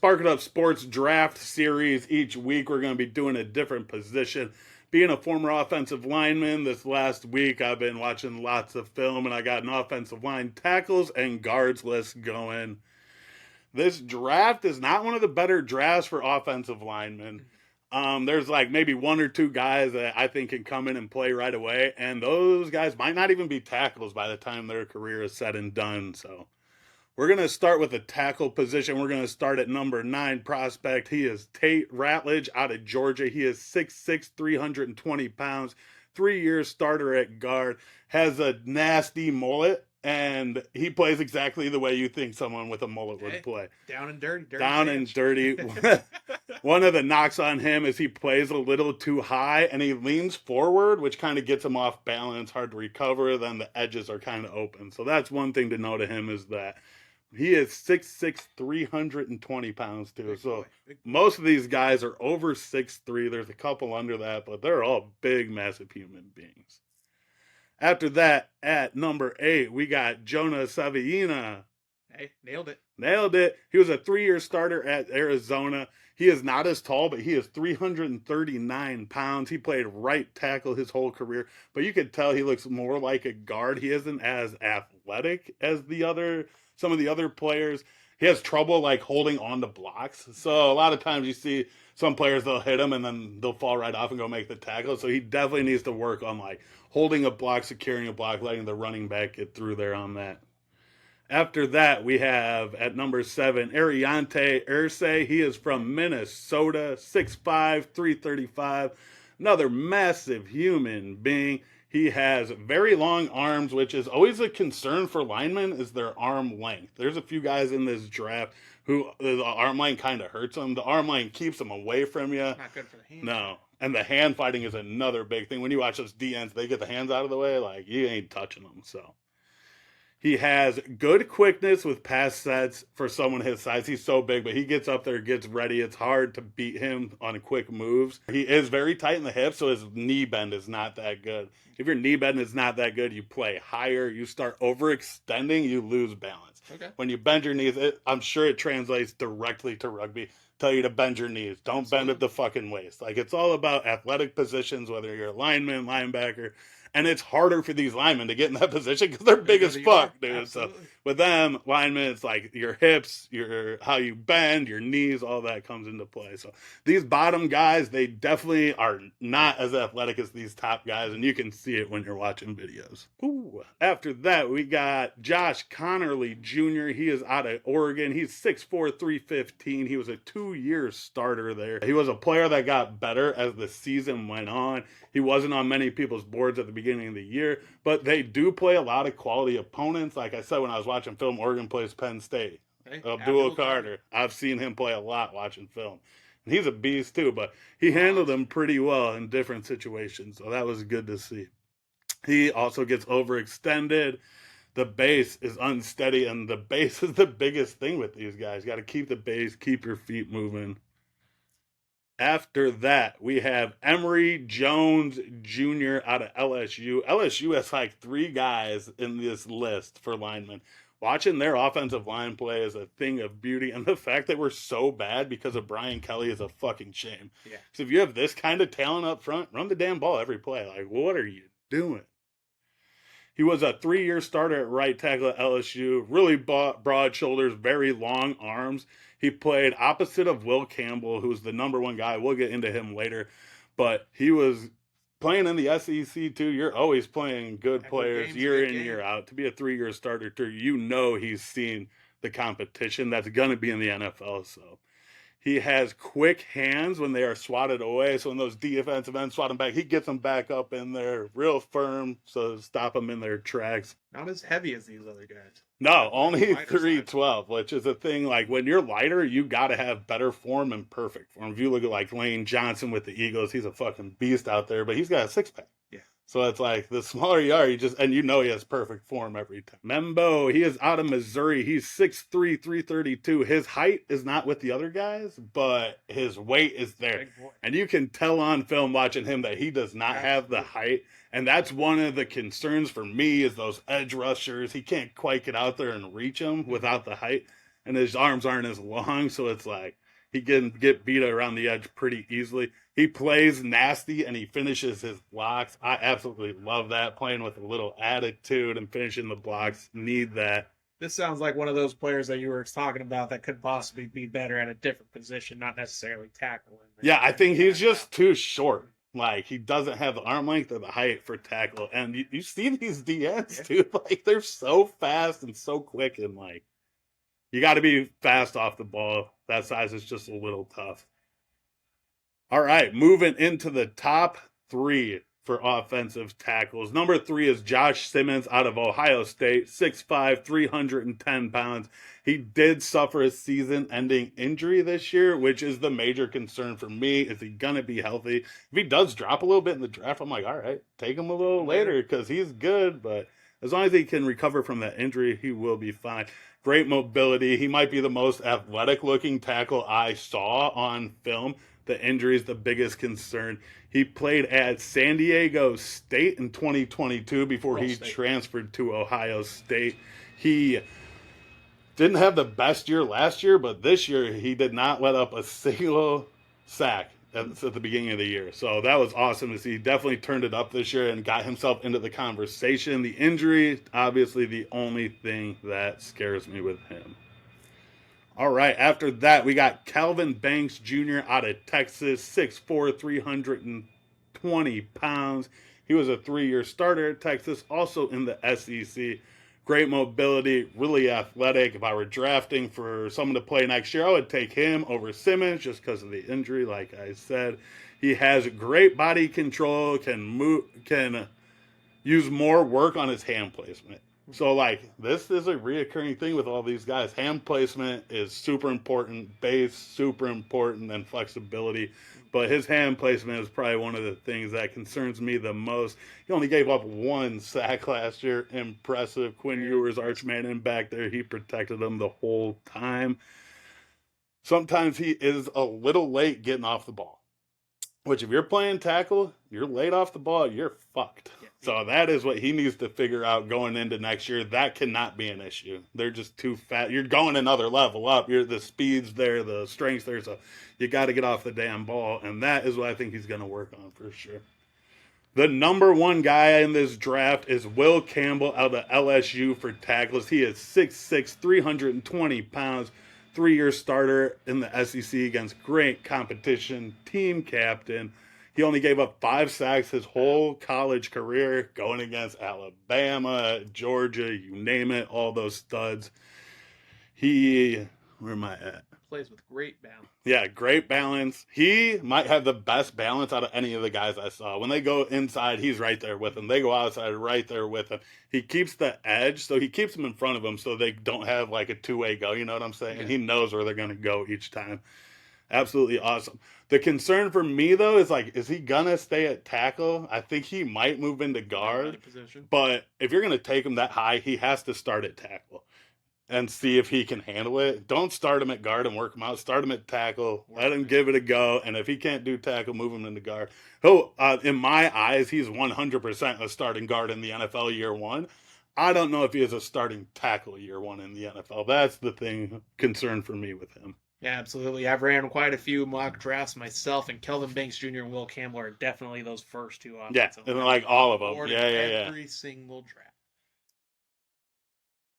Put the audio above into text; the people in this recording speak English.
Spark It Up Sports Draft Series. Each week we're going to be doing a different position. Being a former offensive lineman, this last week I've been watching lots of film, and I got an offensive line tackles and guards list going. This draft is not one of the better drafts for offensive linemen. There's like maybe one or two guys that I think can come in and play right away, and those guys might not even be tackles by the time their career is said and done. So we're going to start with the tackle position. We're going to start at number 9 prospect. He is Tate Ratledge out of Georgia. He is 6'6", 320 pounds, 3-year starter at guard, has a nasty mullet, and he plays exactly the way you think someone with a mullet would play. Down and dirty. Down and dirty. One of the knocks on him is he plays a little too high, and he leans forward, which kind of gets him off balance, hard to recover. Then the edges are kind of open. So that's one thing to know to him is that he is 6'6", 320 pounds, too. Big so boy. Most of these guys are over 6'3". There's a couple under that, but they're all big, massive human beings. After that, at number 8, we got Jonah Svaiinaea. Hey, nailed it. Nailed it. He was a 3-year starter at Arizona. He is not as tall, but he is 339 pounds. He played right tackle his whole career, but you could tell he looks more like a guard. He isn't as athletic as some of the other players. He has trouble like holding on to blocks. So a lot of times you see some players, they'll hit him and then they'll fall right off and go make the tackle. So he definitely needs to work on like holding a block, securing a block, letting the running back get through there on that. After that, we have at number 7, Aireontae Ersey. He is from Minnesota, 6'5", 335. Another massive human being. He has very long arms, which is always a concern for linemen, is their arm length. There's a few guys in this draft who the arm length kind of hurts them. The arm length keeps them away from you. Not good for the hands. No. And the hand fighting is another big thing. When you watch those DNs, they get the hands out of the way, like, you ain't touching them, so. He has good quickness with pass sets for someone his size. He's so big, but he gets up there, gets ready. It's hard to beat him on quick moves. He is very tight in the hips, so his knee bend is not that good. If your knee bend is not that good, you play higher. You start overextending, you lose balance. Okay. When you bend your knees, I'm sure it translates directly to rugby. Tell you to bend your knees. Don't bend at the fucking waist. Like, it's all about athletic positions, whether you're a lineman, linebacker. And it's harder for these linemen to get in that position because they're big as fuck, dude. Absolutely. So with them, linemen, it's like your hips, how you bend, your knees, all that comes into play. So these bottom guys, they definitely are not as athletic as these top guys, and you can see it when you're watching videos. Ooh. After that, we got Josh Connerly Jr. He is out of Oregon. He's 6'4", 315. He was a 2-year starter there. He was a player that got better as the season went on. He wasn't on many people's boards at the beginning of the year, but they do play a lot of quality opponents. Like I said, when I was watching film, Oregon plays Penn State. Hey, Abdul Carter. I've seen him play a lot watching film. And he's a beast too, but he handled them pretty well in different situations, so that was good to see. He also gets overextended. The base is unsteady, and the base is the biggest thing with these guys. You got to keep the base, keep your feet moving. After that, we have Emery Jones Jr. out of LSU. LSU has like 3 guys in this list for linemen. Watching their offensive line play is a thing of beauty, and the fact that we're so bad because of Brian Kelly is a fucking shame. Yeah. Because if you have this kind of talent up front, run the damn ball every play. Like, what are you doing? He was a 3-year starter at right tackle at LSU. Really broad shoulders, very long arms. He played opposite of Will Campbell, who's the number 1 guy. We'll get into him later. But he was playing in the SEC, too. You're always playing good players year in, year out. To be a 3-year starter, too, you know he's seen the competition that's going to be in the NFL. So he has quick hands when they are swatted away. So when those defensive ends swat them back, he gets them back up in there real firm so stop them in their tracks. Not as heavy as these other guys. No, only 312, which is a thing. Like, when you're lighter, you got to have better form and perfect form. If you look at, like, Lane Johnson with the Eagles, he's a fucking beast out there, but he's got a 6-pack. Yeah. So it's like, the smaller you are, and you know he has perfect form every time. Membo, he is out of Missouri. He's 6'3", 332. His height is not with the other guys, but his weight is there. And you can tell on film watching him that he does not have the height. And that's one of the concerns for me is those edge rushers. He can't quite get out there and reach them without the height. and his arms aren't as long, so it's like he can get beat around the edge pretty easily. He plays nasty and he finishes his blocks. I absolutely love that, playing with a little attitude and finishing the blocks. Need that. This sounds like one of those players that you were talking about that could possibly be better at a different position, not necessarily tackling. Yeah, I think he's just too short. Like, he doesn't have the arm length or the height for tackle. And you see these DNs, too. Like, they're so fast and so quick. And, like, you got to be fast off the ball. That size is just a little tough. All right, moving into the top 3 for offensive tackles. Number 3 is Josh Simmons out of Ohio State, 6'5", 310 pounds. He did suffer a season-ending injury this year, which is the major concern for me. Is he going to be healthy? If he does drop a little bit in the draft, I'm like, all right, take him a little later because he's good. But as long as he can recover from that injury, he will be fine. Great mobility. He might be the most athletic-looking tackle I saw on film. The injury is the biggest concern. He played at San Diego State in 2022 before he transferred to Ohio State. He didn't have the best year last year, but this year he did not let up a single sack at the beginning of the year. So that was awesome to see. He definitely turned it up this year and got himself into the conversation. The injury, obviously, the only thing that scares me with him. All right, after that, we got Calvin Banks Jr. out of Texas, 6'4", 320 pounds. He was a 3-year starter at Texas, also in the SEC. Great mobility, really athletic. If I were drafting for someone to play next year, I would take him over Simmons just because of the injury, like I said. He has great body control, can use more work on his hand placement. So, like, this is a reoccurring thing with all these guys. Hand placement is super important, base super important, and flexibility. But his hand placement is probably one of the things that concerns me the most. He only gave up 1 sack last year. Impressive. Quinn Ewers, Archman in back there. He protected him the whole time. Sometimes he is a little late getting off the ball. Which, if you're playing tackle, you're late off the ball, you're fucked. Yeah. So that is what he needs to figure out going into next year. That cannot be an issue. They're just too fat. You're going another level up. The speed's there, the strength's there. So you got to get off the damn ball. And that is what I think he's going to work on for sure. The number 1 guy in this draft is Will Campbell out of LSU for tackles. He is 6'6", 320 pounds. 3-year starter in the SEC against great competition, team captain. He only gave up 5 sacks his whole college career, going against Alabama, Georgia, you name it, all those studs. Where am I at? Plays with great balance. Yeah, great balance. He might have the best balance out of any of the guys I saw. When they go inside, he's right there with them. They go outside, right there with them. He keeps the edge, so he keeps them in front of him so they don't have like a 2-way go, you know what I'm saying? Yeah. And he knows where they're going to go each time. Absolutely awesome. The concern for me, though, is like, is he going to stay at tackle? I think he might move into guard. But if you're going to take him that high, he has to start at tackle and see if he can handle it. Don't start him at guard and work him out. Start him at tackle. Let him give it a go. And if he can't do tackle, move him into guard. In my eyes, he's 100% a starting guard in the NFL year 1. I don't know if he is a starting tackle year 1 in the NFL. That's the concern for me with him. Yeah, absolutely. I've ran quite a few mock drafts myself, and Kelvin Banks Jr. and Will Campbell are definitely those first 2 offensive. Yeah, and like all of them. Yeah. Every single draft.